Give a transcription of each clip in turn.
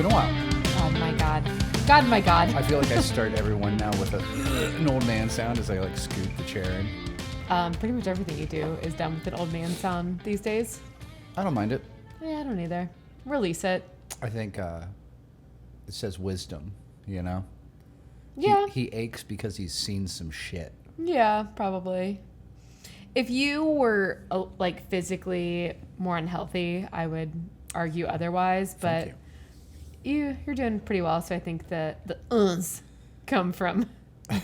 been a while. God, my God. God, my God. I feel like I start everyone now with an old man sound as I like scoot the chair in. Pretty much everything you do is done with an old man sound these days. I don't mind it. Yeah, I don't either. Release it. I think it says wisdom, you know? Yeah. He aches because he's seen some shit. Yeah, probably. If you were like physically more unhealthy, I would argue otherwise. But Thank you're doing pretty well. So I think the uhs come from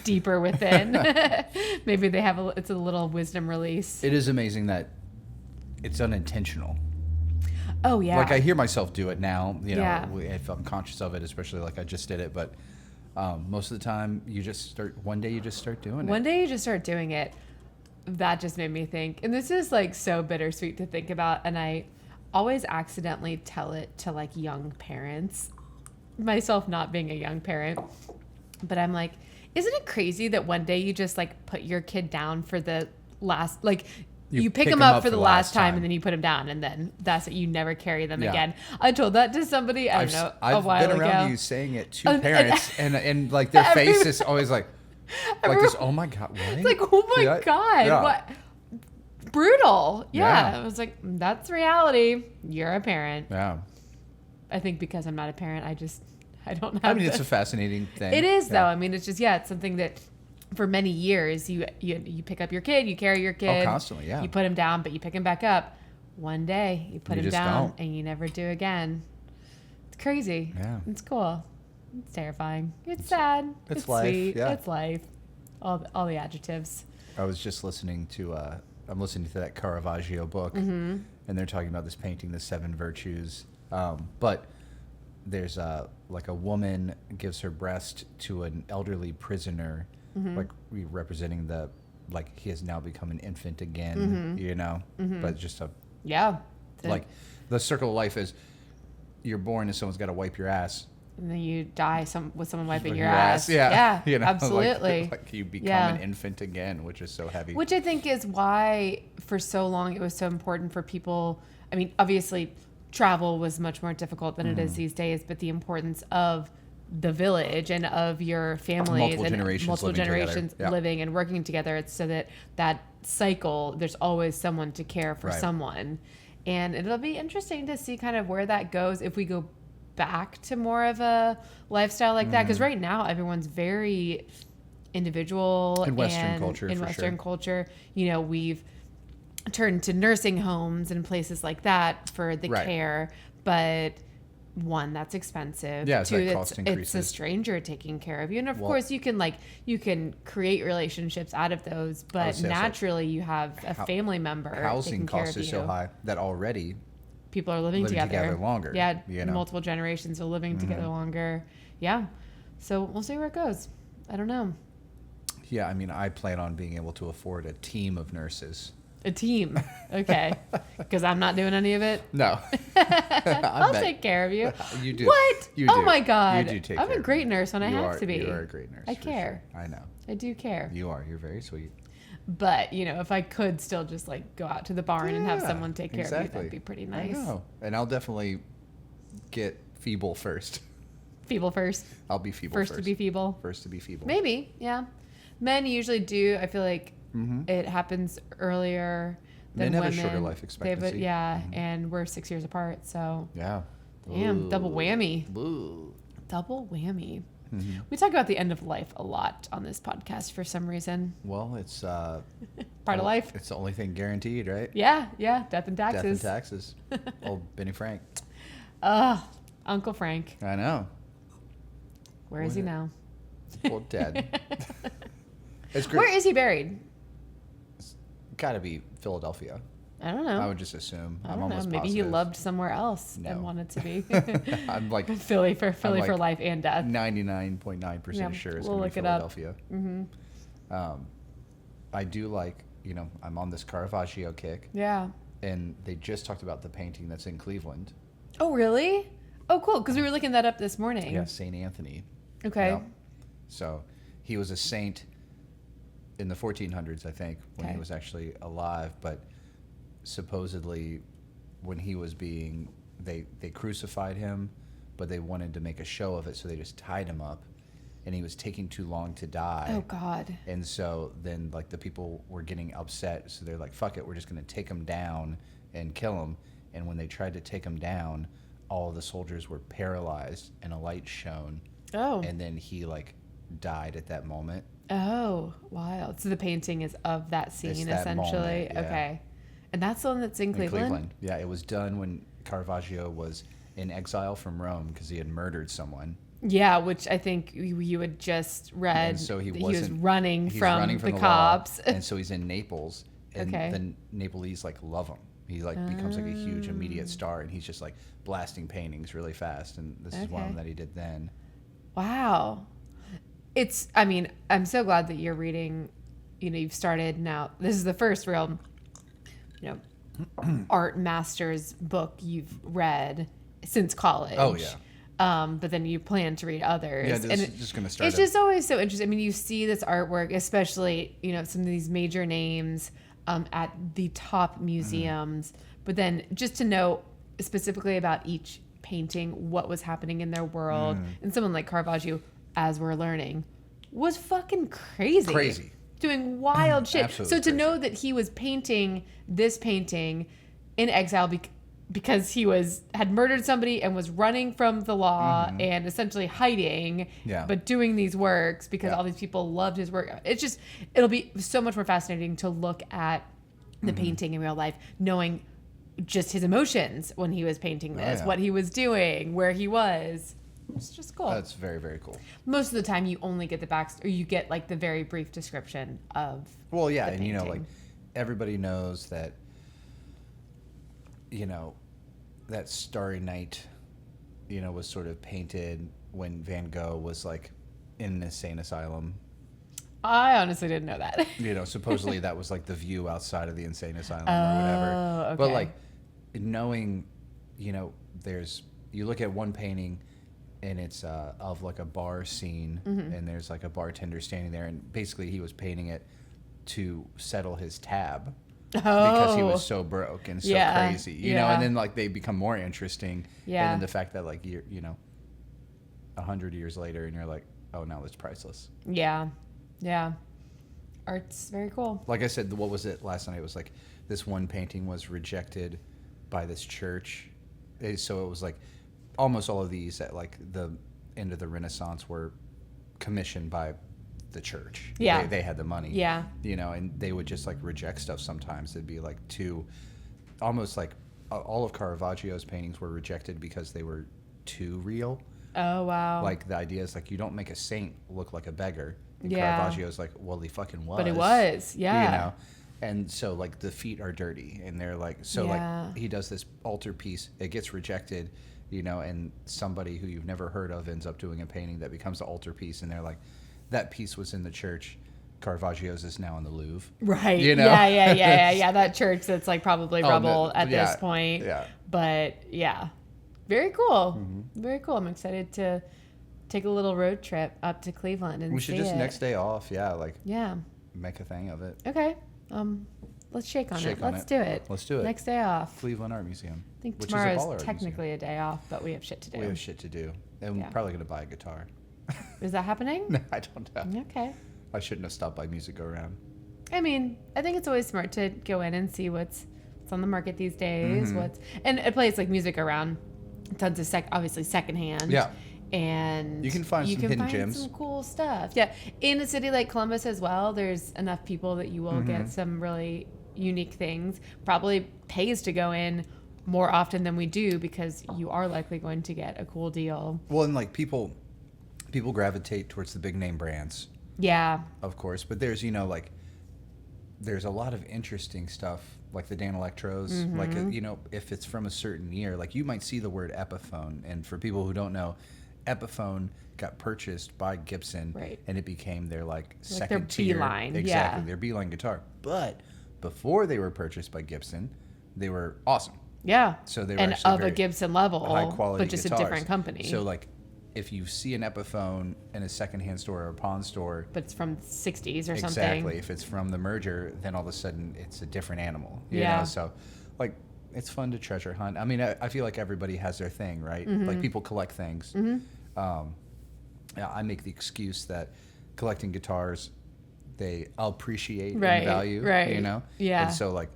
deeper within. Maybe they have it's a little wisdom release. It is amazing that it's unintentional. Oh yeah. Like I hear myself do it now, you know, Yeah. if I'm conscious of it, especially like I just did it. But most of the time one day you just start doing it. One day you just start doing it. That just made me think, and this is like so bittersweet to think about, and I always accidentally tell it to like young parents, myself not being a young parent, but I'm like, isn't it crazy that one day you just like put your kid down for the last, like you pick them up for the last time and then you put them down and then that's it, you never carry them again. I told that to somebody, I don't know, a while ago. I've been around you saying it to parents and like their face is always like this, oh my God, what? It's like, oh my God, yeah. what? Brutal. Yeah. Yeah. I was like, that's reality. You're a parent. Yeah. I think because I'm not a parent, I don't have I mean, it's a fascinating thing. It is, though. I mean, it's just, it's something that for many years, you pick up your kid, you carry your kid. Oh, constantly, yeah. You put him down, but you pick him back up. One day, you put him down, and you never do again. It's crazy. Yeah. It's cool. It's terrifying. It's sad. It's life. Sweet. Yeah. It's life. All the adjectives. I was just listening to I'm listening to that Caravaggio book, Mm-hmm. and they're talking about this painting, the Seven Virtues. But there's like a woman gives her breast to an elderly prisoner, Mm-hmm. like representing like he has now become an infant again, Mm-hmm. you know. Mm-hmm. But just Yeah. like the circle of life is you're born and someone's got to wipe your ass. And then you die with someone wiping With your ass. Yeah. Yeah, You know, absolutely. Like you become Yeah. an infant again, which is so heavy. Which I think is why for so long it was so important for people. I mean, obviously travel was much more difficult than it is these days, but the importance of the village and of your families Multiple generations living and working together. It's so that cycle, there's always someone to care for Right. someone. And it'll be interesting to see kind of where that goes if we go back to more of a lifestyle like that, because right now everyone's very individual In Western and culture, in for Western sure. culture, you know, we've turned to nursing homes and places like that for the Right. care, but one, that's expensive. Yeah, it's two, like cost it's a increases. stranger taking care of you, and of course you can create relationships out of those, but say, naturally you have a family member Housing taking care costs of are you. so high that already People are living Living together. together longer, Yeah, you know? multiple generations are living together longer. Yeah, so we'll see where it goes. I don't know. Yeah, I mean, I plan on being able to afford a team of nurses. A team, okay? Because I'm not doing any of it. No. I'll take care of you. You do. What? You Oh do. my God! You do take I'm care a of great me. nurse when I have to be. You are a great nurse. I for care. Sure. I know. I do care. You are. You're very sweet. But, you know, if I could still just like go out to the barn and have Yeah, someone take care of you, exactly. that'd be pretty I nice. know. And I'll definitely get feeble first. Feeble first. I'll be feeble First to be feeble. First to be feeble. Maybe, yeah. Men usually do. I feel like Mm-hmm. it happens earlier than Men have a women. shorter life They have expectancy. and we're 6 years apart, so Yeah. damn, double whammy. Ooh. Double whammy. Mm-hmm. We talk about the end of life a lot on this podcast for some reason. Well, it's Part of life. It's the only thing guaranteed, right? Yeah, death and Death and taxes. taxes. Old Benny Frank. Uncle Frank. I know. Where is he now? Well, dead. It's great. Where is he buried? Gotta be Philadelphia. I don't know. I would just assume. I I'm don't know. almost Maybe he positive. loved somewhere else No. and wanted to be. I'm like Philly for like life and death. 99.9% Yeah, sure it's we'll going to be look it up. Philadelphia. I do like, I'm on this Caravaggio kick, Yeah. and they just talked about the painting that's in Cleveland. Oh, really? Oh, cool. Because we were looking that up this morning. Yeah, St. Anthony. Okay. Yep. So he was a saint in the 1400s, I think, when he Okay. was actually alive. But supposedly, when he was they crucified him, but they wanted to make a show of it, so they just tied him up, and he was taking too long to die. Oh God. And so then like the people were getting upset, so they're like, fuck it, we're just going to take him down and kill him. And when they tried to take him down, all of the soldiers were paralyzed and a light shone. Oh. And then he like died at that moment. Oh, wild. So the painting is of that scene, It's that essentially. moment, yeah. Okay. And that's the one that's in Cleveland? Yeah, it was done when Caravaggio was in exile from Rome because he had murdered someone. Yeah, which I think you had just read. And so he was running he's from running the law, cops. and so he's in Naples, and Okay. the Napolese like love him. He like becomes like a huge immediate star, and he's just like blasting paintings really fast. And this is one of them that he did then. Wow. I mean, I'm so glad that you're reading, you've started now. This is the first real, art master's book you've read since college. Oh, yeah. But then you plan to read others. Yeah, this is just going to start. It's just always so interesting. I mean, you see this artwork, especially, some of these major names at the top museums, but then just to know specifically about each painting, what was happening in their world. And someone like Caravaggio, as we're learning, was fucking crazy. Crazy. Doing wild shit. Absolutely So to crazy. know that he was painting this painting in exile because he had murdered somebody and was running from the law and essentially hiding, but doing these works because all these people loved his work. It'll be so much more fascinating to look at the painting in real life, knowing just his emotions when he was painting this, what he was doing, where he was. It's just cool. That's very, very cool. Most of the time you only get or you get like the very brief description of Well, yeah, the and painting. like everybody knows that that Starry Night, was sort of painted when Van Gogh was like in an insane asylum. I honestly didn't know that. Supposedly that was like the view outside of the insane asylum or whatever. Okay. But like knowing, you look at one painting and it's of like a bar scene and there's like a bartender standing there, and basically he was painting it to settle his tab. Because he was so broke and so crazy, and then like they become more interesting. And then the fact that like you're 100 years later and you're like, oh, now it's priceless. Yeah. Art's very cool. Like I said, what was it last night? It was like this one painting was rejected by this church. So it was like almost all of these at like the end of the Renaissance were commissioned by the church. Yeah. They had the money. Yeah. And they would just like reject stuff sometimes. It'd be like almost like all of Caravaggio's paintings were rejected because they were too real. Oh, wow. Like the idea is like you don't make a saint look like a beggar. And Yeah. Caravaggio's like, well, he fucking was. But it was, yeah. And so like the feet are dirty, and they're like, like he does this altar piece, it gets rejected, and somebody who you've never heard of ends up doing a painting that becomes the altar piece, and they're like, that piece was in the church. Caravaggio's is now in the Louvre. Right. Yeah. That church that's like probably rubble at this point. Yeah. But yeah. Very cool. Very cool. I'm excited to take a little road trip up to Cleveland and We should just next day off, make a thing of it. Okay. Let's shake on it. Let's do it. Let's do it. Next day off. Cleveland Art Museum. I think which tomorrow is a is baller art technically a day off, but we have shit to do. We have shit to do. And we're probably going to buy a guitar. Is that happening? I don't know. Okay. I shouldn't have stopped by Music Go Round. I mean, I think it's always smart to go in and see what's on the market these days. And a place like Music Around, tons of obviously secondhand. Yeah. And you can find some hidden gems. Some cool stuff. Yeah. In a city like Columbus as well, there's enough people that you will get some really unique things. Probably pays to go in more often than we do because you are likely going to get a cool deal. Well, and like people gravitate towards the big name brands. Yeah. Of course, but there's there's a lot of interesting stuff like the Dan Electros, like if it's from a certain year, like you might see the word Epiphone, and for people who don't know, Epiphone got purchased by Gibson, right, and it became their second their tier, beeline, exactly, their beeline guitar. But before they were purchased by Gibson, they were awesome. Yeah. So they were and actually of a Gibson level, high quality but just guitars. a different company. So like, if you see an Epiphone in a secondhand store or a pawn store, but it's from the 60s or something. Exactly. If it's from the merger, then all of a sudden it's a different animal. You know? So, like, it's fun to treasure hunt. I mean, I feel like everybody has their thing, right? Like people collect things. I make the excuse that collecting guitars, they appreciate and value, you know? Yeah. And so like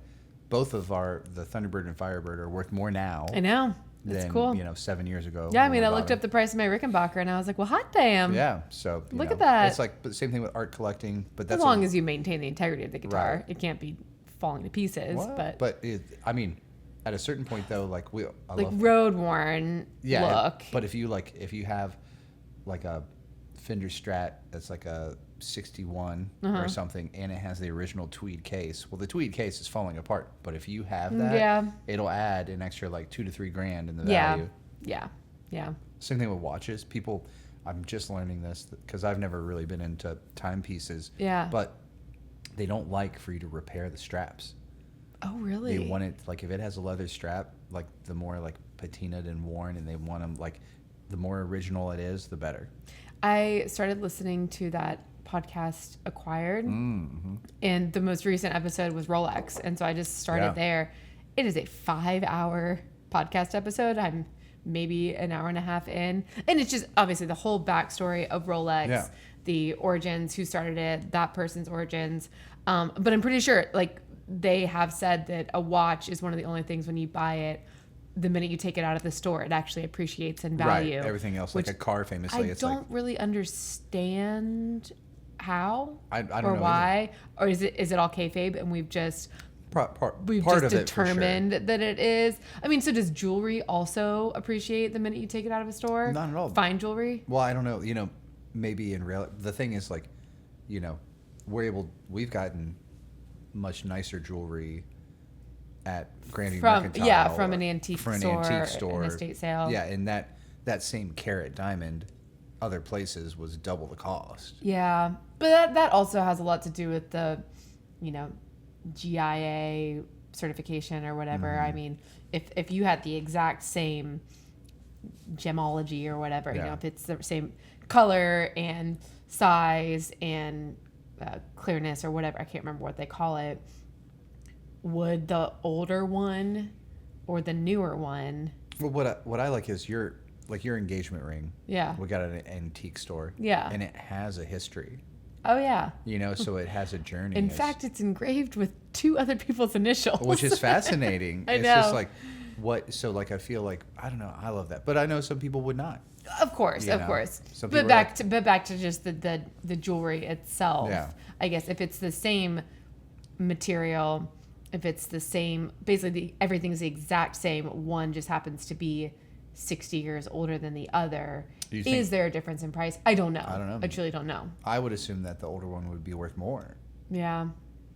both of the Thunderbird and Firebird are worth more now. I know. It's than, cool. 7 years ago. Yeah, I mean, I looked up the price of my Rickenbacker and I was like, well, hot damn. Yeah, so Look at that. It's like the same thing with art collecting, but that's as long as you maintain the integrity of the guitar, Right. it can't be falling to pieces. Well, but I mean, at a certain point though, like I like love, road worn look. But if you have like a Fender Strat that's like a 61 or something, and it has the original tweed case. Well, the tweed case is falling apart, but if you have that, it'll add an extra like $2 to $3 grand in the value. Yeah. Same thing with watches. People, I'm just learning this because I've never really been into timepieces. Yeah. But they don't like for you to repair the straps. Oh, really? They want it like if it has a leather strap, like the more like patinaed and worn, and they want them like the more original it is, the better. I started listening to that podcast Acquired, and the most recent episode was Rolex, and so I just started there. It is a 5-hour podcast episode. I'm maybe an hour and a half in, and it's just obviously the whole backstory of Rolex, the origins, who started it, that person's origins. But I'm pretty sure like they have said that a watch is one of the only things when you buy it, the minute you take it out of the store, it actually appreciates in value. Right. Everything else, like a car, famously, I don't really understand how I don't or know why, or is it all kayfabe and we've just part just of it for sure. determined that it is. I mean, so does jewelry also appreciate the minute you take it out of a store? Not at all. Fine jewelry? Well, I don't know. Maybe in real. The thing is, like, we've gotten much nicer jewelry at Granby Mercantile. From an antique store, an estate sale. Yeah, and that same carat diamond, other places was double the cost. Yeah, but that also has a lot to do with the, GIA certification or whatever. I mean, if you had the exact same gemology or whatever, if it's the same color and size and clearness or whatever, I can't remember what they call it, would the older one or the newer one? Well, what I like is your engagement ring. Yeah. We got it at an antique store. Yeah. And it has a history. Oh, yeah. So it has a journey. In fact, it's engraved with 2 other people's initials. Which is fascinating. I It's know. just like, I feel like, I don't know, I love that. But I know some people would not. Of course. Some But people back to just the jewelry itself. Yeah. I guess if it's the same material, if it's the same, basically everything's the exact same, one just happens to be 60 years older than the other. Is there a difference in price? I don't know. I truly don't know. I would assume that the older one would be worth more. Yeah.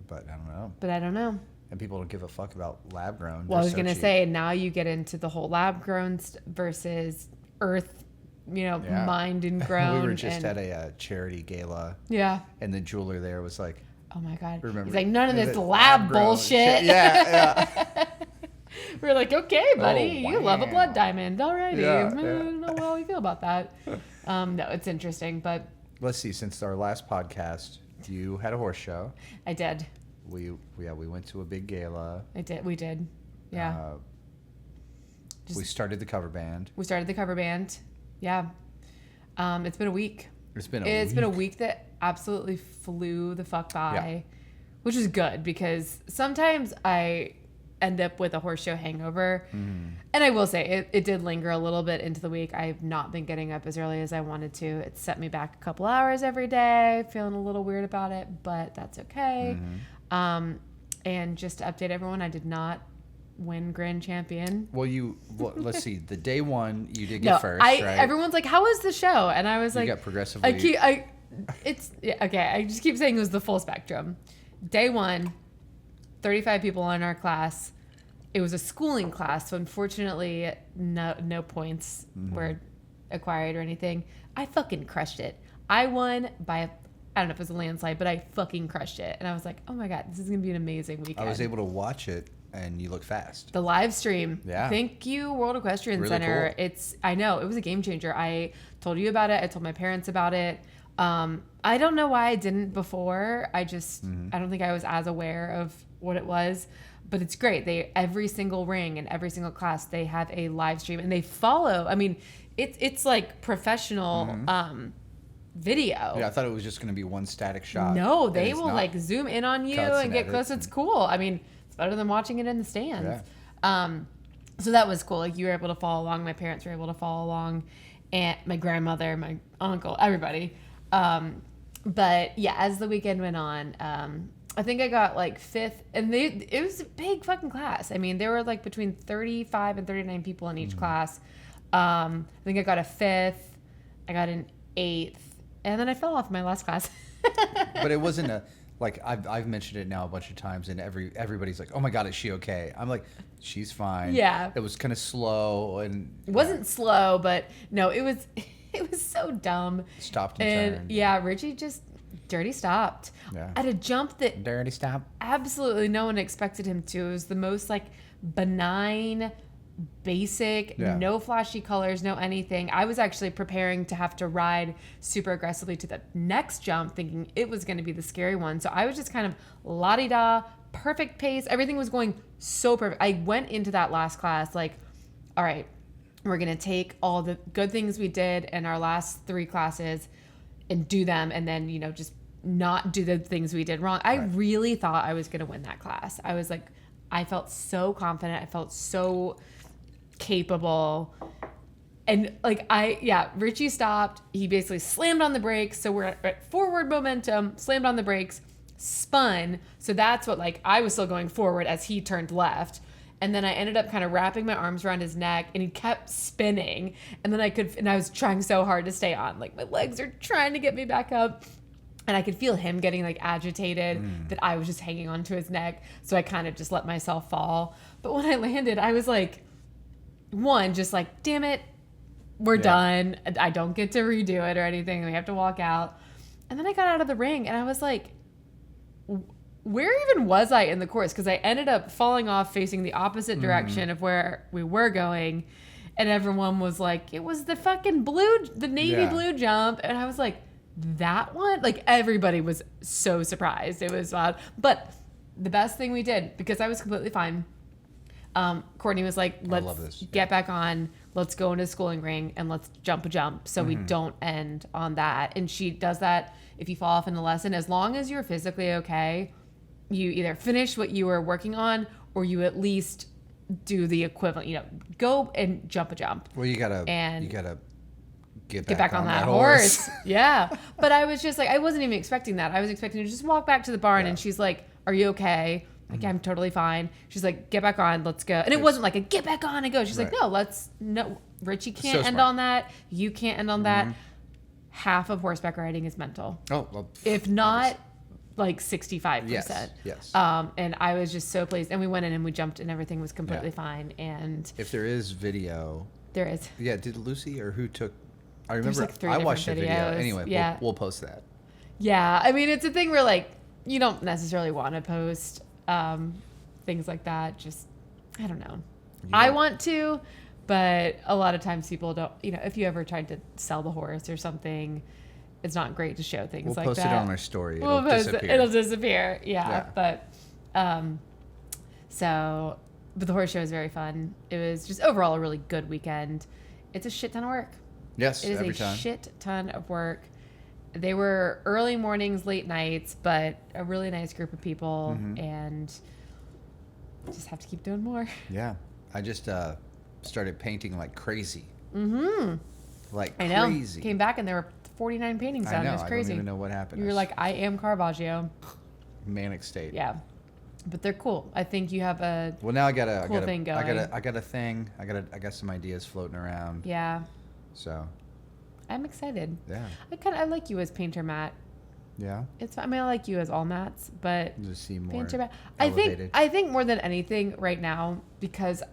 But I don't know. And people don't give a fuck about lab grown. Well, I was going to say, now you get into the whole lab grown versus earth, mined and grown. We were just at a charity gala. Yeah. And the jeweler there was like, oh my God. Remember, he's like, none of this lab bullshit. Yeah. We're like, okay, buddy, wow. you love a blood diamond. Alrighty. Yeah, I don't know how we feel about that. No, it's interesting, but. Let's see, since our last podcast, you had a horse show. I did. We went to a big gala. We did. Yeah. We started the cover band. Yeah. It's been a week. It's been a week that absolutely flew the fuck by, which is good because sometimes I end up with a horse show hangover. And I will say it did linger a little bit into the week. I've not been getting up as early as I wanted to. It set me back a couple hours every day, feeling a little weird about it, but that's okay. And just to update everyone, I did not win grand champion. Well, let's see. The day one, you did get first, right? Everyone's like, "How was the show?" And I was you like, got progressively. I just keep saying it was the full spectrum. Day 1, 35 people in our class. It was a schooling class, so unfortunately, no points were acquired or anything. I fucking crushed it. I won by I don't know if it was a landslide, but I fucking crushed it. And I was like, oh my God, this is going to be an amazing weekend. I was able to watch it, and you look fast. The live stream. Yeah. Thank you, World Equestrian Really Center. cool. I know, it was a game changer. I told you about it. I told my parents about it. I don't know why I didn't before. I just, Mm-hmm. I don't think I was as aware of what it was, but it's great. Every single ring and every single class, they have a live stream and they follow. I mean, it's like professional, video. Yeah, I thought it was just going to be one static shot. No, and they it's will not. like zoom in on you Cuts and and get close. edits It's cool. I mean, it's better than watching it in the stands. So that was cool. Like you were able to follow along. My parents were able to follow along, and my grandmother, my uncle, everybody. But yeah, as the weekend went on, I think I got like fifth, and it was a big fucking class. I mean, there were like between 35 and 39 people in each class. I think I got a fifth, I got an eighth, and then I fell off in my last class. But it wasn't a like I've mentioned it now a bunch of times, and everybody's like, "Oh my God, is she okay?" I'm like, "She's fine." Yeah. It was kind of slow and It wasn't slow, but no, it was it was so dumb. Stopped and turned. Yeah, Richie just dirty stopped Yeah. at a jump that Dirty stop. absolutely no one expected him to. It was the most like benign, basic, Yeah. no flashy colors, no anything. I was actually preparing to have to ride super aggressively to the next jump, thinking it was going to be the scary one. So I was just kind of la-di-da, perfect pace. Everything was going so perfect. I went into that last class like, all right, we're going to take all the good things we did in our last 3 classes and do them, and then, you know, just not do the things we did wrong. I really thought I was going to win that class. I was like, I felt so confident. I felt so capable. And like, Richie stopped. He basically slammed on the brakes. So we're at forward momentum, slammed on the brakes, spun. So that's what, like, I was still going forward as he turned left. And then I ended up kind of wrapping my arms around his neck, and he kept spinning. And then I was trying so hard to stay on. Like, my legs are trying to get me back up. And I could feel him getting like agitated that I was just hanging onto his neck. So I kind of just let myself fall. But when I landed, I was like, just like, damn it, we're done. I don't get to redo it or anything. We have to walk out. And then I got out of the ring and I was like, where even was I in the course? Because I ended up falling off facing the opposite direction of where we were going. And everyone was like, it was the fucking the navy blue jump. And I was like, that one? Like, everybody was so surprised. It was loud. But the best thing we did, because I was completely fine, Courtney was like, let's get back on. Let's go into the schooling ring and let's jump a jump so we don't end on that. And she does that if you fall off in the lesson. As long as you're physically okay, you either finish what you were working on or you at least do the equivalent, you know, go and jump a jump. Well, you gotta get back on that horse. Yeah. But I was just like, I wasn't even expecting that. I was expecting to just walk back to the barn and she's like, are you okay? Like, I'm totally fine. She's like, get back on, let's go. And it wasn't like a get back on and go. She's like, no, Richie can't end on that. You can't end on that. Half of horseback riding is mental. Oh, well, if not like 65%. Yes. And I was just so pleased. And we went in and we jumped and everything was completely fine. And if there is video. There is. Yeah. Did Lucy or who took? I remember like 3 I watched the different video. videos. Anyway, Yeah. we'll post that. Yeah. I mean, it's a thing where like, you don't necessarily want to post things like that. Just, I don't know. I want to, but a lot of times people don't, you know, if you ever tried to sell the horse or something, it's not great to show things like that. We'll post it on our story. It'll disappear. It'll disappear. Yeah. But, but the horse show was very fun. It was just overall a really good weekend. It's a shit ton of work. Yes, it is every a time. Shit ton of work. They were early mornings, late nights, but a really nice group of people, and just have to keep doing more. Yeah, I just started painting like crazy. Like I know. crazy. Came back and there were 49 paintings done. I know. It was crazy. I don't even know what happened. You were like, I am Caravaggio. Manic state. Yeah, but they're cool. I think you have a well. Now I got a thing going. I got a thing. I got some ideas floating around. Yeah. So. I'm excited. Yeah. I like you as painter Matt. Yeah. I mean, I like you as all Matts, but just seem more painter Matt. elevated. I think more than anything right now, because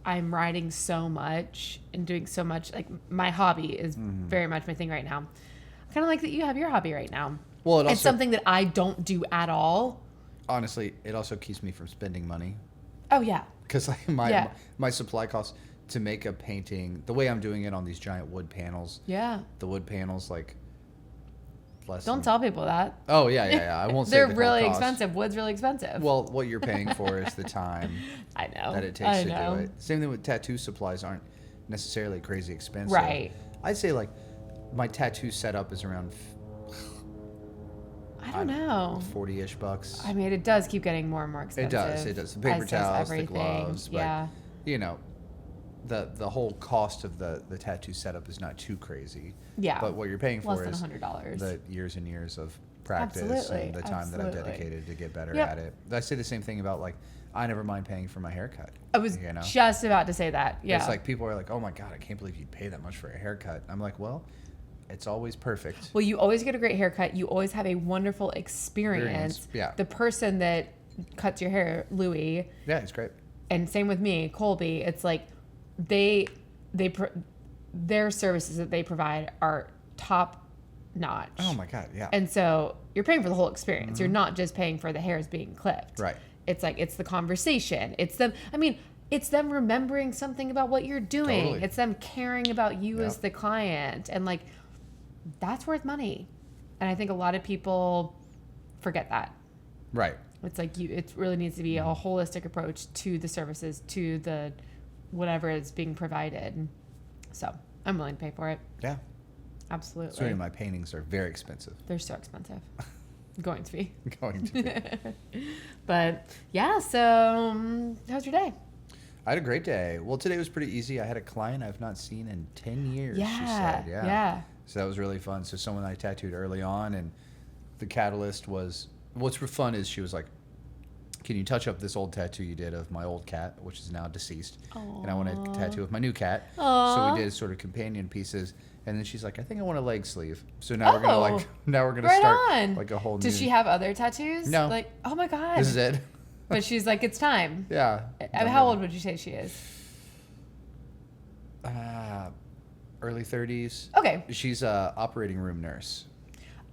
I'm writing so much and doing so much, like my hobby is very much my thing right now. I kind of like that you have your hobby right now. Well, it's something that I don't do at all. Honestly, it also keeps me from spending money. Oh yeah. Because like my supply costs to make a painting, the way I'm doing it on these giant wood panels. Yeah. The wood panels, like less. Don't tell people that. Oh yeah. I won't say They're the whole really cost. expensive. Wood's really expensive. Well, what you're paying for is the time I know. that it takes to do it. Same thing with tattoo supplies aren't necessarily crazy expensive. Right. I'd say like my tattoo setup is around I don't know. 40-ish bucks. I mean, it does keep getting more and more expensive. It does. The paper as does towels, everything. the gloves, but Yeah. you know, the whole cost of the tattoo setup is not too crazy. Yeah. But what you're paying for Less is than $100. the years and years of practice Absolutely. and the time that I've Absolutely. dedicated to get better Yep. at it. I say the same thing about like I never mind paying for my haircut. I was you know? just about to say that. Yeah. It's like people are like, "Oh my god, I can't believe you'd pay that much for a haircut." I'm like, "Well, it's always perfect." Well, you always get a great haircut. You always have a wonderful experience. Yeah. The person that cuts your hair, Louis, Yeah, it's great. and same with me, Colby. It's like their services that they provide are top notch. Oh my god, yeah. And so you're paying for the whole experience. You're not just paying for the hairs being clipped. Right. It's like it's the conversation. It's them. I mean, it's them remembering something about what you're doing. Totally. It's them caring about you Yep. as the client, and like that's worth money. And I think a lot of people forget that. Right. It's like it really needs to be a holistic approach to the services, to the whatever is being provided. So I'm willing to pay for it. Yeah. Absolutely. So my paintings are very expensive. They're so expensive. Going to be. Going to be. But yeah, so how's your day? I had a great day. Well, today was pretty easy. I had a client I've not seen in 10 years, she Yeah. said. Yeah. Yeah. So that was really fun. So someone I tattooed early on, and the catalyst was, what's fun is she was like, "Can you touch up this old tattoo you did of my old cat, which is now deceased?" And I want a tattoo of my new cat. Aw. So we did sort of companion pieces. And then she's like, "I think I want a leg sleeve." So now we're gonna Oh. start Right on. like a whole new. Does she have other tattoos? No. Like, oh my God. This is it. But she's like, it's time. Yeah. How old would you say she is? Early 30s. Okay. She's a operating room nurse.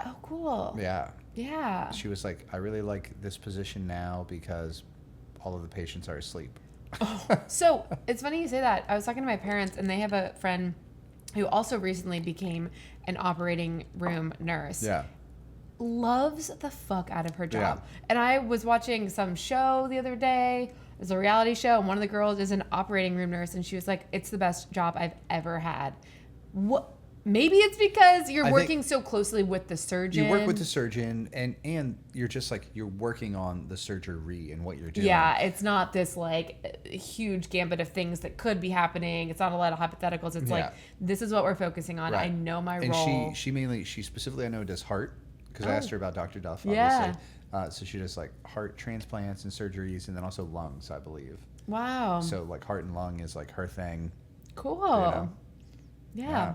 Oh, cool. Yeah. Yeah. She was like, "I really like this position now because all of the patients are asleep." So it's funny you say that. I was talking to my parents, and they have a friend who also recently became an operating room nurse. Yeah. Loves the fuck out of her job. Yeah. And I was watching some show the other day. It was a reality show, and one of the girls is an operating room nurse, and she was like, "It's the best job I've ever had." What? Maybe it's because you're working so closely with the surgeon. You work with the surgeon, and you're just like, you're working on the surgery and what you're doing. Yeah, it's not this like huge gambit of things that could be happening. It's not a lot of hypotheticals. It's like, this is what we're focusing on. Right. I know my and role. she specifically, I know, does heart, because I asked her about Dr. Duff, obviously. Yeah. So she does like heart transplants and surgeries, and then also lungs, I believe. Wow. So like heart and lung is like her thing. Cool. know? Yeah.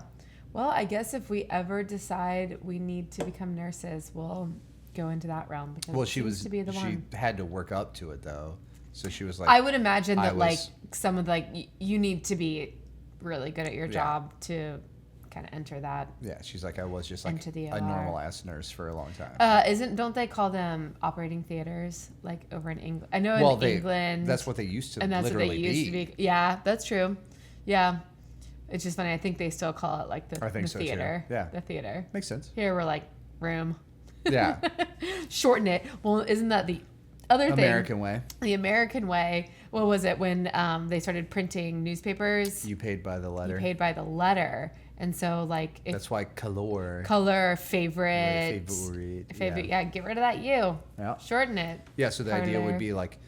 Well, I guess if we ever decide we need to become nurses, we'll go into that realm because Well, it seems she to be the one. had to work up to it though. So she was like, I would imagine that I like was- some of like you need to be really good at your Yeah. job to kind of enter that. yeah, she's like, I was just like Into the a OR. normal ass nurse for a long time. Don't they call them operating theaters like over in England? I know Well, in England that's what they used to and that's what literally they used to be. Yeah, that's true. Yeah. It's just funny. I think they still call it like I think the so, too. theater. Yeah. The theater. Makes sense. Here we're like room. Yeah. Shorten it. Well, isn't that the other thing? American way. The American way. What was it when they started printing newspapers? You paid by the letter. You paid by the letter, and so like if That's why color. color favorite. Favorite. Yeah. Get rid of that U. Yeah. Shorten it. Yeah. So the idea Carter. would be like,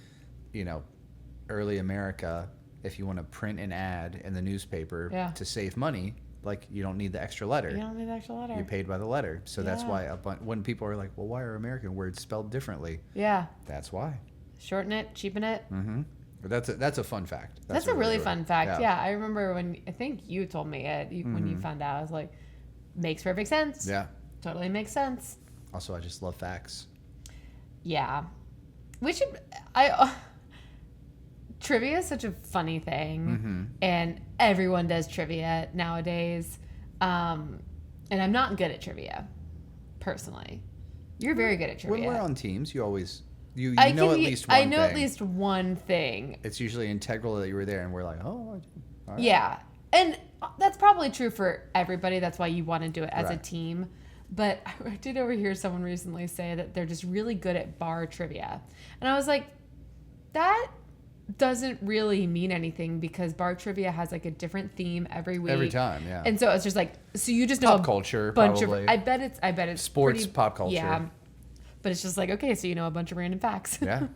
early America, if you want to print an ad in the newspaper Yeah. to save money, like you don't need the extra letter. You don't need the extra letter. You paid by the letter. So that's Yeah. why when people are like, well, why are American words spelled differently? Yeah. That's why. Shorten it. Cheapen it. Mm-hmm. That's a fun fact. That's a really do it. fun fact. Yeah. I remember when I think you told me it when you found out. I was like, makes perfect sense. Yeah. Totally makes sense. Also, I just love facts. Yeah. We should. Trivia is such a funny thing, and everyone does trivia nowadays. And I'm not good at trivia, personally. You're very good at trivia. When we're on teams, you always you I know can at u- least one I know thing. at least one thing. It's usually integral that you were there, and we're like, oh, I do. All right. Yeah. And that's probably true for everybody. That's why you want to do it as a Right. team. But I did overhear someone recently say that they're just really good at bar trivia. And I was like, that doesn't really mean anything because bar trivia has like a different theme every week. Every time, yeah. And so it's just like, so you just know Pop a culture, bunch probably. of, I bet it's Sports, pretty, pop culture. Yeah. But it's just like, okay, so you know a bunch of random facts. Yeah.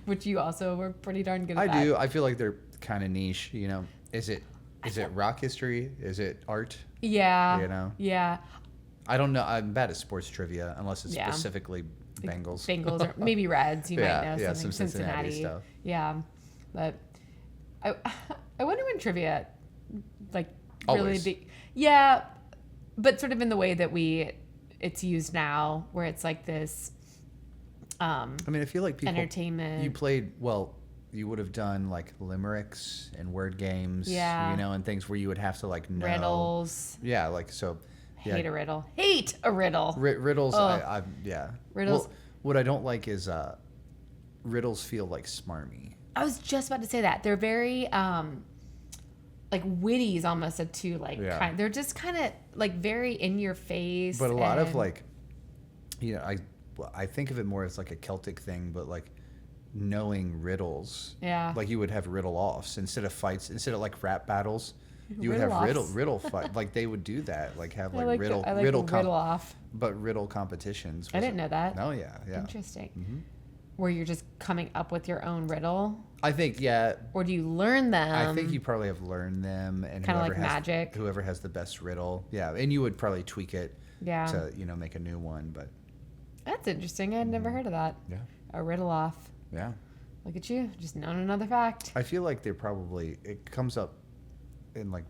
Which you also were pretty darn good at. I do. I feel like they're kind of niche, you know. Is it rock history? Is it art? Yeah. You know? Yeah. I don't know. I'm bad at sports trivia unless it's Yeah. specifically Bengals. Bengals or maybe Reds. You Yeah, might know yeah, something. some Cincinnati stuff. Yeah. But I wonder when trivia like really Always. yeah, but sort of in the way that it's used now where it's like this I mean, I feel like people entertainment. You played well. You would have done like limericks and word games, Yeah. you know, and things where you would have to like know. Riddles. Yeah, like so. Yeah. Hate a riddle. Hate a riddle. Riddles. Ugh. Yeah. Riddles. Well, what I don't like is riddles feel like smarmy. I was just about to say that. They're very like witty is almost a too like Yeah. kind. They're just kind of like very in your face. But a lot of and- like, you know, I think of it more as like a Celtic thing, but like knowing riddles. Yeah. Like you would have riddle offs instead of fights, instead of like rap battles. You would Riddle have offs. riddle fight. Like they would do that. Like have I like like riddle I like riddle riddle off. but riddle competitions. I didn't know that. Oh yeah, yeah. Interesting. Mm-hmm. Where you're just coming up with your own riddle, I think yeah. or do you learn them? I think you probably have learned them, and Kinda whoever like has, magic. Whoever has the best riddle, yeah, and you would probably tweak it Yeah. to make a new one, but That's interesting. I had never heard of that. yeah, A riddle off. yeah. Look at you, just knowing another fact. I feel like they're probably it comes up in like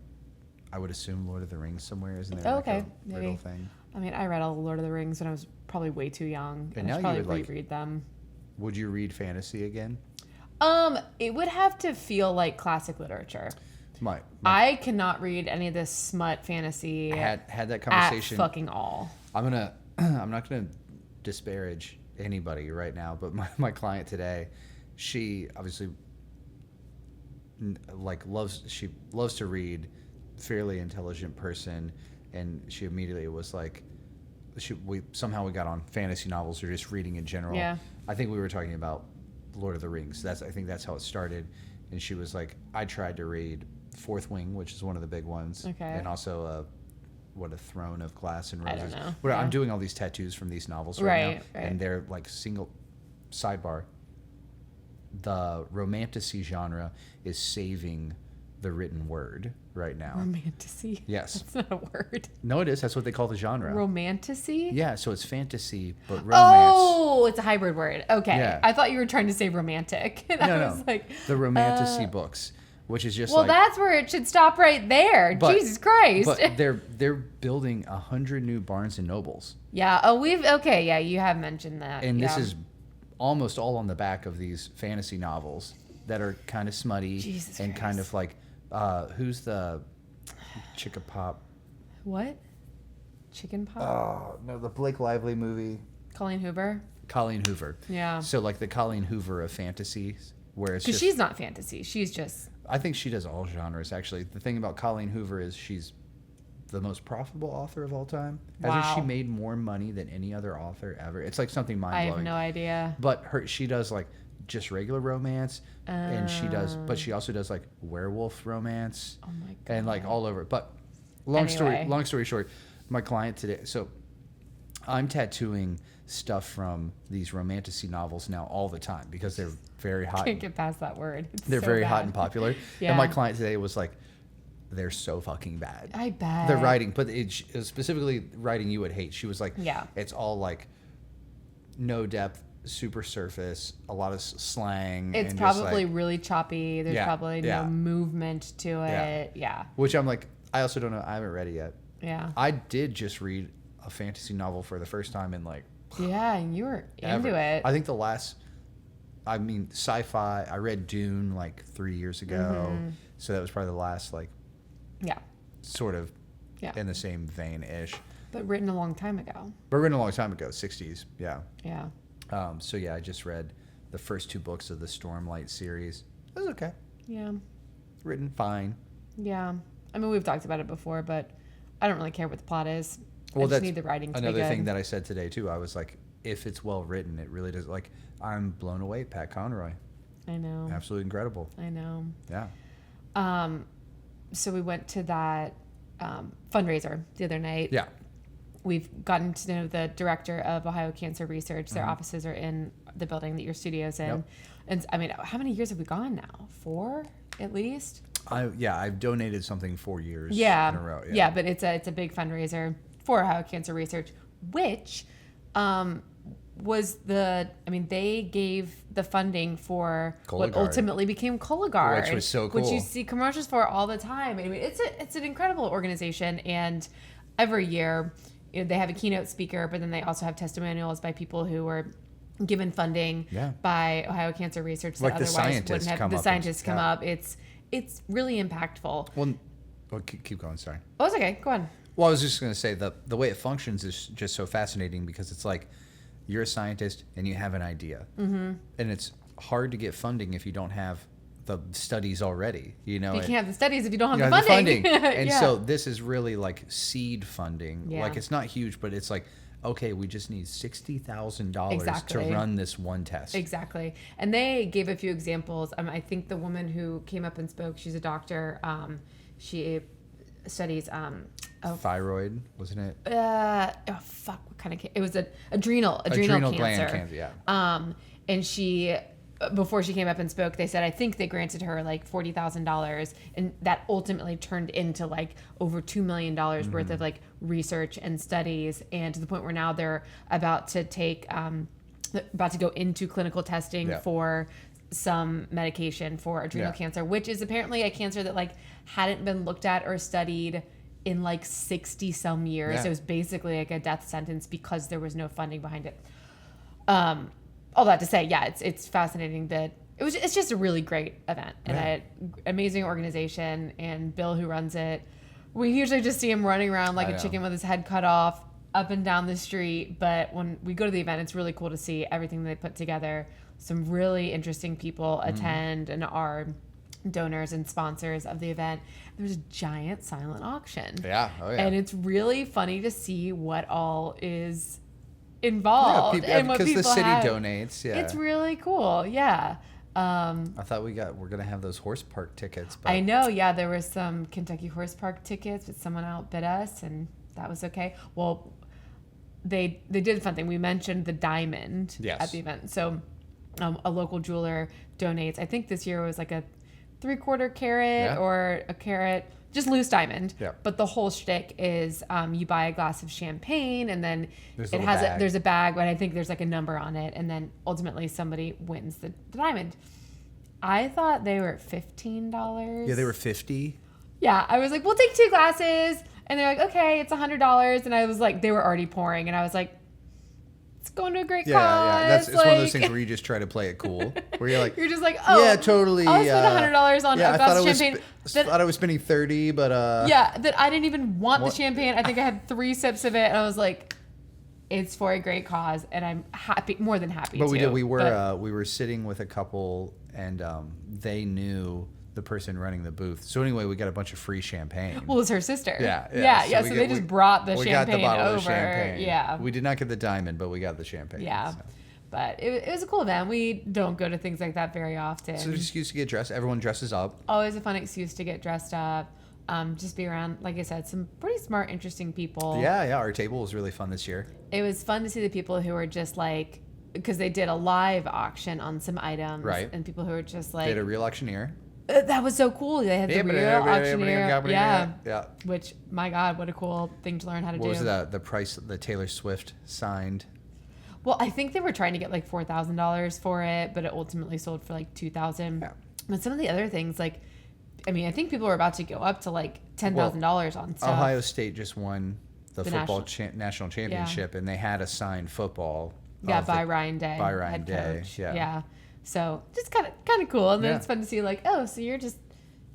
I would assume Lord of the Rings somewhere, isn't there? Oh, like okay. a riddle Maybe. thing. I mean, I read all the Lord of the Rings when I was probably way too young. And I now should you probably would, like- reread them. Would you read fantasy again? It would have to feel like classic literature. My I cannot read any of this smut fantasy had that at conversation. fucking all. I'm not gonna disparage anybody right now, but my client today, she obviously loves to read, fairly intelligent person, and she immediately was like, we got on fantasy novels or just reading in general. Yeah. I think we were talking about Lord of the Rings. I think that's how it started, and she was like, I tried to read Fourth Wing, which is one of the big ones, Okay. and also a Throne of Glass and I don't Roses. know. Well, Yeah. I'm doing all these tattoos from these novels right now, Right. and they're like single sidebar. The romantasy genre is saving the written word right now. Romantasy. Yes. That's not a word. No, it is. That's what they call the genre. Romantasy? Yeah, so it's fantasy, but romance. Oh, it's a hybrid word. Okay. Yeah. I thought you were trying to say romantic. And I was like, the romantasy books, which is just well, like. that's where it should stop right there. But- Jesus Christ. But they're building 100 new Barnes and Nobles, yeah. Oh, okay. Yeah, you have mentioned that. and this Yeah. is almost all on the back of these fantasy novels that are kind of smutty Jesus and kind Christ. of like, who's the Chicka Pop? What? Chicken pot? Oh no, the Blake Lively movie. Colleen Hoover? Colleen Hoover. Yeah. So like the Colleen Hoover of fantasy, where it's Because just. she's not fantasy. She's just. I think she does all genres. Actually, the thing about Colleen Hoover is she's the most profitable author of all time. Hasn't she Wow. made more money than any other author ever? It's like something mind I blowing. have no idea. But she does like just regular romance, and but she also does like werewolf romance, Oh my God. and like all over. But Anyway. long story short, my client today. So I'm tattooing stuff from these romantasy novels now all the time because they're very hot. Can't get past that word. It's They're so very bad. hot and popular. Yeah. And my client today was like, they're so fucking bad. I bet. The writing, but it was specifically writing you would hate. She was like, Yeah. it's all like no depth, super surface, a lot of slang. It's and just, probably like, really choppy. There's Yeah, probably yeah. no movement to it. Yeah. which I'm like, I also don't know. I haven't read it yet. Yeah. I did just read a fantasy novel for the first time in like Yeah. And you were ever. into it. I think sci-fi. I read Dune like 3 years ago, Mm-hmm. so that was probably the last like Yeah. sort of Yeah. in the same vein ish. But written a long time ago. But written a long time ago, 60s. Yeah. Yeah. So yeah, I just read the first 2 books of the Stormlight series. It was okay. Yeah. Written fine. Yeah. I mean, we've talked about it before, but I don't really care what the plot is. I just need the writing to be another good. thing that I said today too. I was like, if it's well written, it really does. Like, I'm blown away. Pat Conroy, I know. absolutely incredible. I know. Yeah. So we went to that fundraiser the other night. Yeah. We've gotten to know the director of Ohio Cancer Research. Their offices are in the building that your studio's in. Yep. And I mean, how many years have we gone now? 4 at least? I've donated something 4 years Yeah. in a row. Yeah, but it's a big fundraiser for Ohio Cancer Research, which they gave the funding for what Cologuard. ultimately became Cologuard, Which was so cool. Which you see commercials for all the time. I mean, it's an incredible organization, and every year they have a keynote speaker, but then they also have testimonials by people who were given funding by Ohio Cancer Research that Like the otherwise scientists wouldn't have. come The up scientists and- come yeah. up. It's really impactful. Well, keep going. Sorry. Oh, it's okay. Go on. Well, I was just going to say the way it functions is just so fascinating because it's like you're a scientist and you have an idea, and it's hard to get funding if you don't have the studies already. You know, You can't have the studies if you don't have you the have funding. And Yeah. so this is really like seed funding. Yeah. Like it's not huge, but it's like, okay, we just need $60,000 Exactly. to run this one test. Exactly. And they gave a few examples. I think the woman who came up and spoke, she's a doctor. She studies Thyroid, wasn't it? what kind of it was adrenal Adrenal cancer. gland cancer, yeah. And she, before she came up and spoke, they said I think they granted her like $40,000, and that ultimately turned into like over $2 million worth of like research and studies, and to the point where now they're about to go into clinical testing for some medication for adrenal cancer, which is apparently a cancer that like hadn't been looked at or studied in like 60 some years. Yeah. It was basically like a death sentence because there was no funding behind it. All that to say, yeah, it's fascinating that it's just a really great event and an amazing organization, and Bill who runs it, we usually just see him running around like a chicken with his head cut off up and down the street, but when we go to the event, it's really cool to see everything they put together. Some really interesting people attend and are donors and sponsors of the event. There's a giant silent auction. Yeah. Oh, yeah. And it's really funny to see what all is involved and what because people the city have. donates. Yeah. It's really cool. Yeah. I thought we're going to have those horse park tickets. But I know. Yeah. There was some Kentucky Horse Park tickets, but someone outbid us, and that was okay. Well, they did a fun thing. We mentioned the diamond at the event. So a local jeweler donates, I think this year was like a 3/4 carat or a carat, just loose diamond. Yeah. But the whole shtick is you buy a glass of champagne, and then There's there's a bag, but I think there's like a number on it, and then ultimately somebody wins the diamond. I thought they were $15. Yeah, they were 50. Yeah, I was like, we'll take 2 glasses, and they're like, okay, it's $100, and I was like, they were already pouring, and I was like, it's going to a great cause. Yeah. It's like, one of those things where you just try to play it cool. Where you're like, you're just like, oh, yeah, totally. I'll spend $100 on a glass of champagne. I was spending 30, but that I didn't even want the champagne. I think I had 3 sips of it, and I was like, it's for a great cause, and I'm happy, more than happy. But to. we were sitting with a couple, and they knew the person running the booth. So anyway, we got a bunch of free champagne. Well, it was her sister. Yeah. So they just brought the we champagne got the bottle over. of champagne. Yeah. We did not get the diamond, but we got the champagne. Yeah. So. But it was a cool event. We don't go to things like that very often. So it's an excuse to get dressed. Everyone dresses up. Always a fun excuse to get dressed up. Just be around, like I said, some pretty smart, interesting people. Yeah. Our table was really fun this year. It was fun to see the people who were just like, because they did a live auction on some items. Right. And people who were just like. They had a real auctioneer. That was so cool. They had the real auctioneer. Yeah. Which, my God, what a cool thing to learn how to do. What was the price the Taylor Swift signed? Well, I think they were trying to get like $4,000 for it, but it ultimately sold for like $2,000. Yeah. But some of the other things, like, I mean, I think people were about to go up to like $10,000 on stuff. Ohio State just won the football national championship, Yeah. and they had a signed football. Yeah, by Ryan Day. By Ryan head Day. coach. Yeah. So just kind of cool, and then Yeah. it's fun to see like, oh, so you're just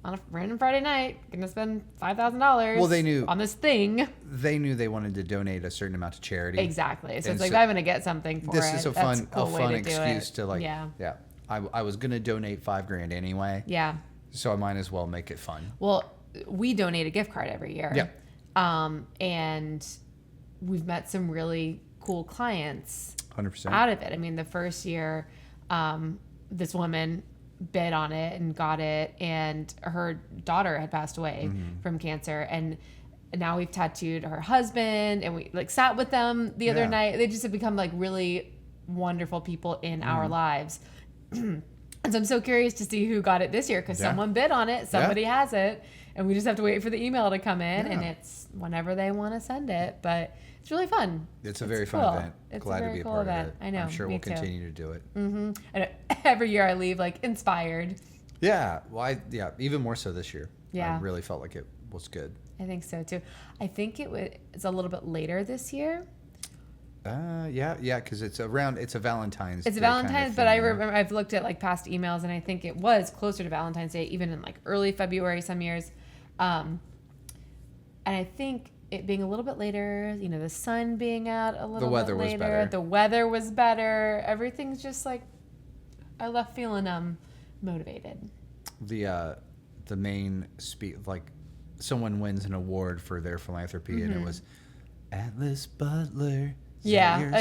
on a random Friday night gonna spend $5,000. Well, they knew on this thing. They knew they wanted to donate a certain amount to charity. Exactly. So And it's like so I'm gonna get something for this it. is a That's fun cool way to do excuse it. to like. Yeah. I was gonna donate $5,000 anyway. Yeah. So I might as well make it fun. Well, we donate a gift card every year. Yeah. And we've met some really cool clients 100%. out of it. I mean, the first year, this woman bid on it and got it, and her daughter had passed away from cancer, and now we've tattooed her husband, and we like sat with them the other night. They just have become like really wonderful people in our lives. And so I'm so curious to see who got it this year, because someone bid on it, somebody has it, and we just have to wait for the email to come in, and it's whenever they want to send it. But it's really fun. It's a very fun cool. event. It's Glad a very to be a cool part event. of it. I know. I'm sure me we'll too. continue to do it. And every year I leave like inspired. Yeah. Well, even more so this year. Yeah. I really felt like it was good. I think so too. I think it's a little bit later this year. Yeah, because it's a Valentine's. It's Day Valentine's, kind of but thing, I remember I've looked at like past emails, and I think it was closer to Valentine's Day, even in like early February some years. And I think it being a little bit later, you know, the sun being out a little bit later. The weather was better. The weather was better. Everything's just like, I left feeling motivated. The main like someone wins an award for their philanthropy, and it was Atlas Butler. Yeah,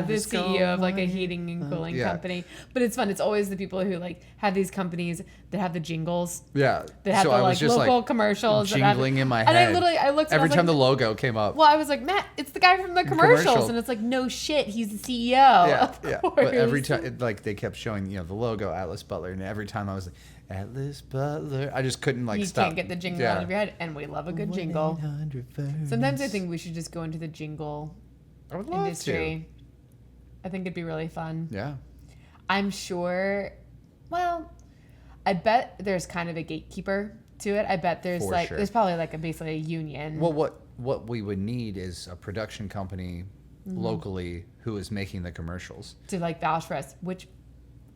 the CEO of like a heating and cooling company. But it's fun. It's always the people who like have these companies that have the jingles. Yeah. That have so the I was like just local like commercials. jingling in my head. And I looked every time like, the logo came up. Well, I was like, Matt, it's the guy from the commercials. And it's like, no shit, he's the CEO. Yeah, of yeah. course. But every time, like they kept showing, the logo Atlas Butler, and every time I was like, Atlas Butler, I just couldn't like stop. You can't get the jingle out of your head, and we love a good jingle. Sometimes I think we should just go into the jingle I would love industry. I think it'd be really fun. Yeah. I'm sure. Well, I bet there's kind of a gatekeeper to it. I bet there's there's probably like basically a union. Well, what we would need is a production company locally who is making the commercials to like vouch for us, which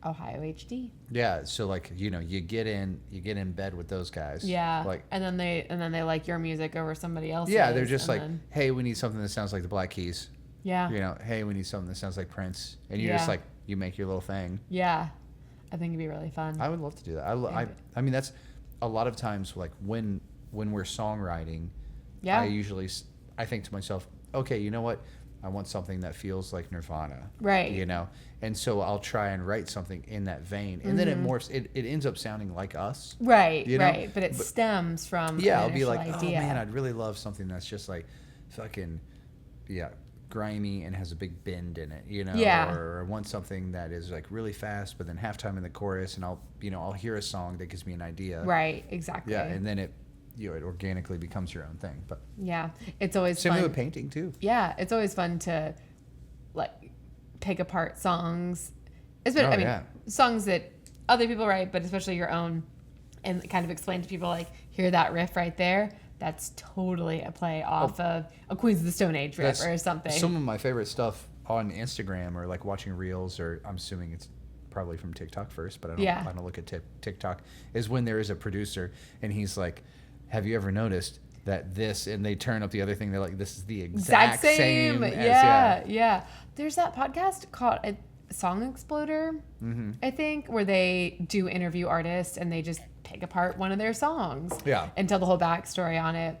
Ohio HD. Yeah, so like you get in bed with those guys. Yeah. Like and then they like your music over somebody else's. Yeah, they're just like, hey, we need something that sounds like the Black Keys. Yeah. Hey, we need something that sounds like Prince, and you're just like, you make your little thing. Yeah, I think it'd be really fun. I would love to do that. I mean, that's a lot of times like when we're songwriting. Yeah. I think to myself, okay, you know what? I want something that feels like Nirvana. Right. And so I'll try and write something in that vein, and then it morphs. It ends up sounding like us. Right. Right. But it stems from I'll be like, idea. Oh man, I'd really love something that's just like fucking grimy and has a big bend in it, or I want something that is like really fast, but then halftime in the chorus, and I'll hear a song that gives me an idea. Right, exactly. Yeah, and then it organically becomes your own thing. But yeah, it's always same fun. with painting too. Yeah, it's always fun to like pick apart songs. Songs that other people write, but especially your own, and kind of explain to people like, hear that riff right there. That's totally a play off of a Queens of the Stone Age riff or something. Some of my favorite stuff on Instagram or like watching reels, or I'm assuming it's probably from TikTok first, but I don't look at TikTok, is when there is a producer and he's like, have you ever noticed that this, and they turn up the other thing, they're like, this is the exact same as, yeah. There's that podcast called Song Exploder, I think, where they do interview artists and they just pick apart one of their songs and tell the whole backstory on it.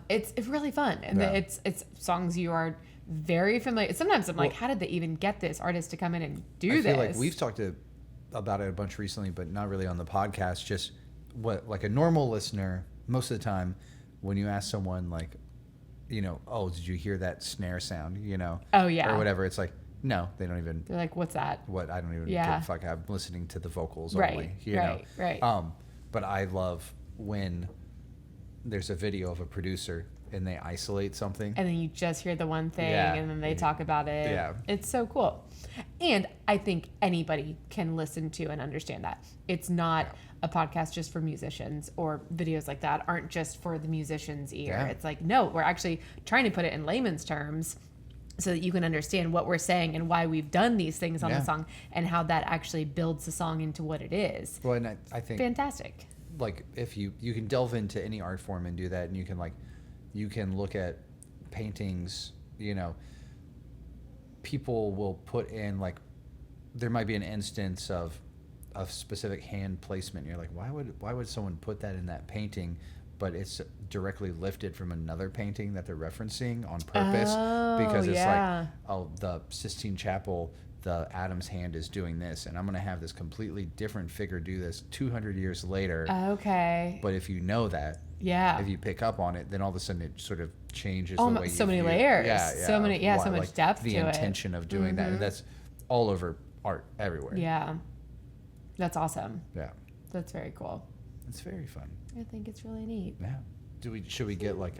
It's really fun, and it's songs you are very familiar. Sometimes I'm like, how did they even get this artist to come in and do this? I feel like we've talked about it a bunch recently, but not really on the podcast. Just like a normal listener, most of the time when you ask someone like, oh, did you hear that snare sound? Oh yeah, or whatever. It's like, no, they don't even. They're like, what's that? What? I don't even give a fuck. I'm listening to the vocals only. Right. But I love when there's a video of a producer and they isolate something, and then you just hear the one thing, and then they talk about it. Yeah, it's so cool. And I think anybody can listen to and understand that. It's not a podcast just for musicians, or videos like that aren't just for the musician's ear. Yeah. It's like, no, we're actually trying to put it in layman's terms so that you can understand what we're saying and why we've done these things on the song, and how that actually builds the song into what it is. Well, and I think fantastic. Like if you can delve into any art form and do that, and you can look at paintings, people will put in, like, there might be an instance of specific hand placement. You're like, why would someone put that in that painting? but it's directly lifted from another painting that they're referencing on purpose because it's yeah. like, oh, the Sistine Chapel, the Adam's hand is doing this, and I'm going to have this completely different figure do this 200 years later. Okay. But if you know that, Yeah. if you pick up on it, then all of a sudden it sort of changes Oh, the way so you many view it. layers. Yeah, yeah. So many, yeah, so much like depth the to it. intention of doing that, and that's all over art everywhere. Yeah. That's awesome. Yeah. That's very cool. It's very fun. I think it's really neat. Yeah. Should we get like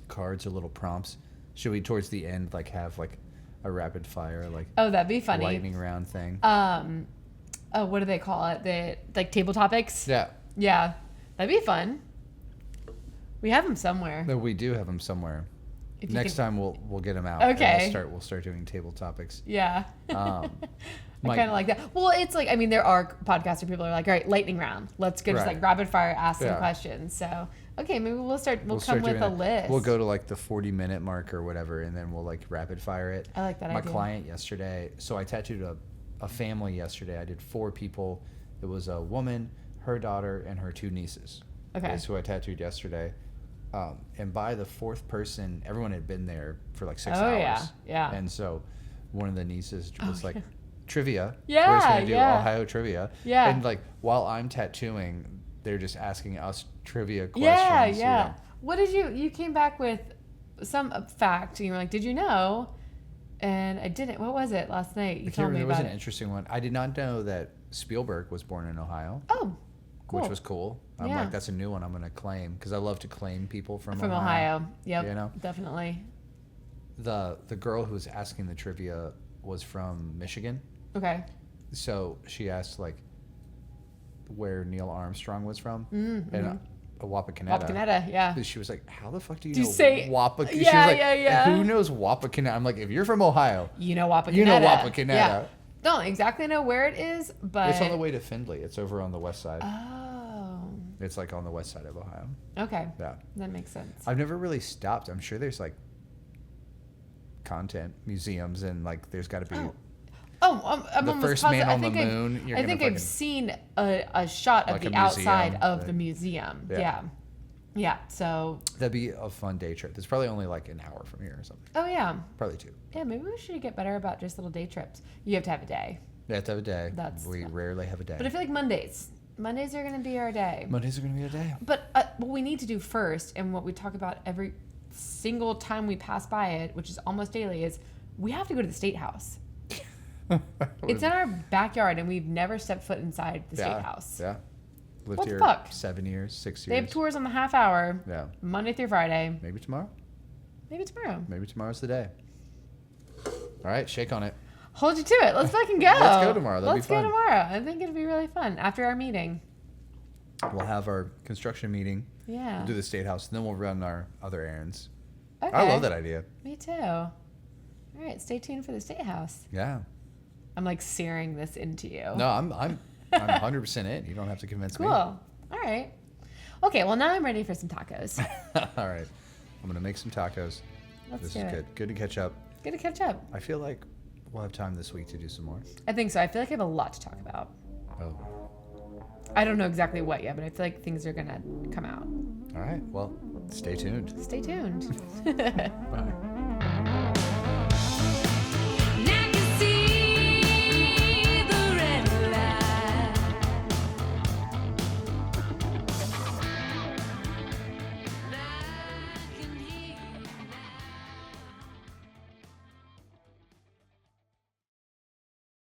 cards or little prompts? Should we towards the end like have like a rapid fire like Oh, that'd be funny. lightning round thing? Oh, what do they call it? The like table topics? Yeah. Yeah. That'd be fun. We have them somewhere. No, we do have them somewhere. If you Next can- time we'll get them out. Okay. And we'll start doing table topics. Yeah. I My- kind of like that. Well, it's like, I mean, there are podcasts where people are like, all right, lightning round. Let's go just Right. like rapid fire, ask some Yeah. questions. So, okay, maybe we'll come start with doing a that. list. We'll go to like the 40-minute mark or whatever, and then we'll like rapid fire it. I like that My idea. client yesterday, so I tattooed a family yesterday. I did 4 people. It was a woman, her daughter, and her 2 nieces. Okay. That's who I tattooed yesterday. And by the 4th person, everyone had been there for like 6 Oh, hours. yeah, yeah. And so one of the nieces was like, yeah. trivia. Yeah, We're just going to do yeah. Ohio trivia. Yeah. And like while I'm tattooing, they're just asking us trivia questions. Yeah, you yeah. know. What did you came back with some fact, and you were like, did you know? And I didn't. What was it last night? You told me There was about an it. interesting one. I did not know that Spielberg was born in Ohio, Oh, cool. which was cool. I'm Yeah. like, that's a new one I'm going to claim because I love to claim people from Ohio. Yep. You know? Definitely. The girl who was asking the trivia was from Michigan. Okay. So she asked like where Neil Armstrong was from, Mm-hmm. and Wapakoneta. Wapakoneta, yeah. She was like, "How the fuck do you Do you know say- Wapakoneta?" She Yeah, was like, yeah, yeah. Who knows Wapakoneta? I'm like, if you're from Ohio, You know Wapakoneta. you know Wapakoneta. Yeah. Don't exactly know where it is, but It's on the way to Findlay. It's over on the west side. Oh. It's like on the west side of Ohio. Okay. Yeah. That makes sense. I've never really stopped. I'm sure there's like content museums and like there's got to be. I'm The almost first positive. man on the moon, you're I gonna think I've fucking- seen a shot of Like a the outside museum, of like- the museum. Yeah. Yeah. Yeah. So, That'd be a fun day trip. It's probably only like an hour from here or something. oh yeah. Probably 2. Yeah, maybe we should get better about just little day trips. You have to have a day. You have to have a day. That's we tough. rarely have a day. But I feel like Mondays are going to be our day. Mondays are going to be a day. But what we need to do first, and what we talk about every single time we pass by it, which is almost daily, is we have to go to the State House. It's in our backyard, and we've never stepped foot inside the State House. Yeah. Lived What the here fuck? 7 years, 6 years. They have tours on the half hour, Yeah. Monday through Friday. Maybe tomorrow. Maybe tomorrow. Maybe tomorrow's the day. All right, shake on it. Hold you to it. Let's fucking go. Let's go tomorrow. That'd be Let's go fun. tomorrow. I think it'd be really fun after our meeting. We'll have our construction meeting. Yeah. We'll do the State House, and then we'll run our other errands. Okay. I love that idea. Me too. All right, stay tuned for the State House. Yeah. I'm like searing this into you. No, I'm 100% in. You don't have to convince Cool. me. All right. Okay, well now I'm ready for some tacos. All right. I'm going to make some tacos. Let's This do is it. good. Good to catch up. Good to catch up. I feel like we'll have time this week to do some more. I think so. I feel like I have a lot to talk about. Oh. I don't know exactly what yet, but I feel like things are gonna come out. All right. Well, stay tuned. Stay tuned. Bye.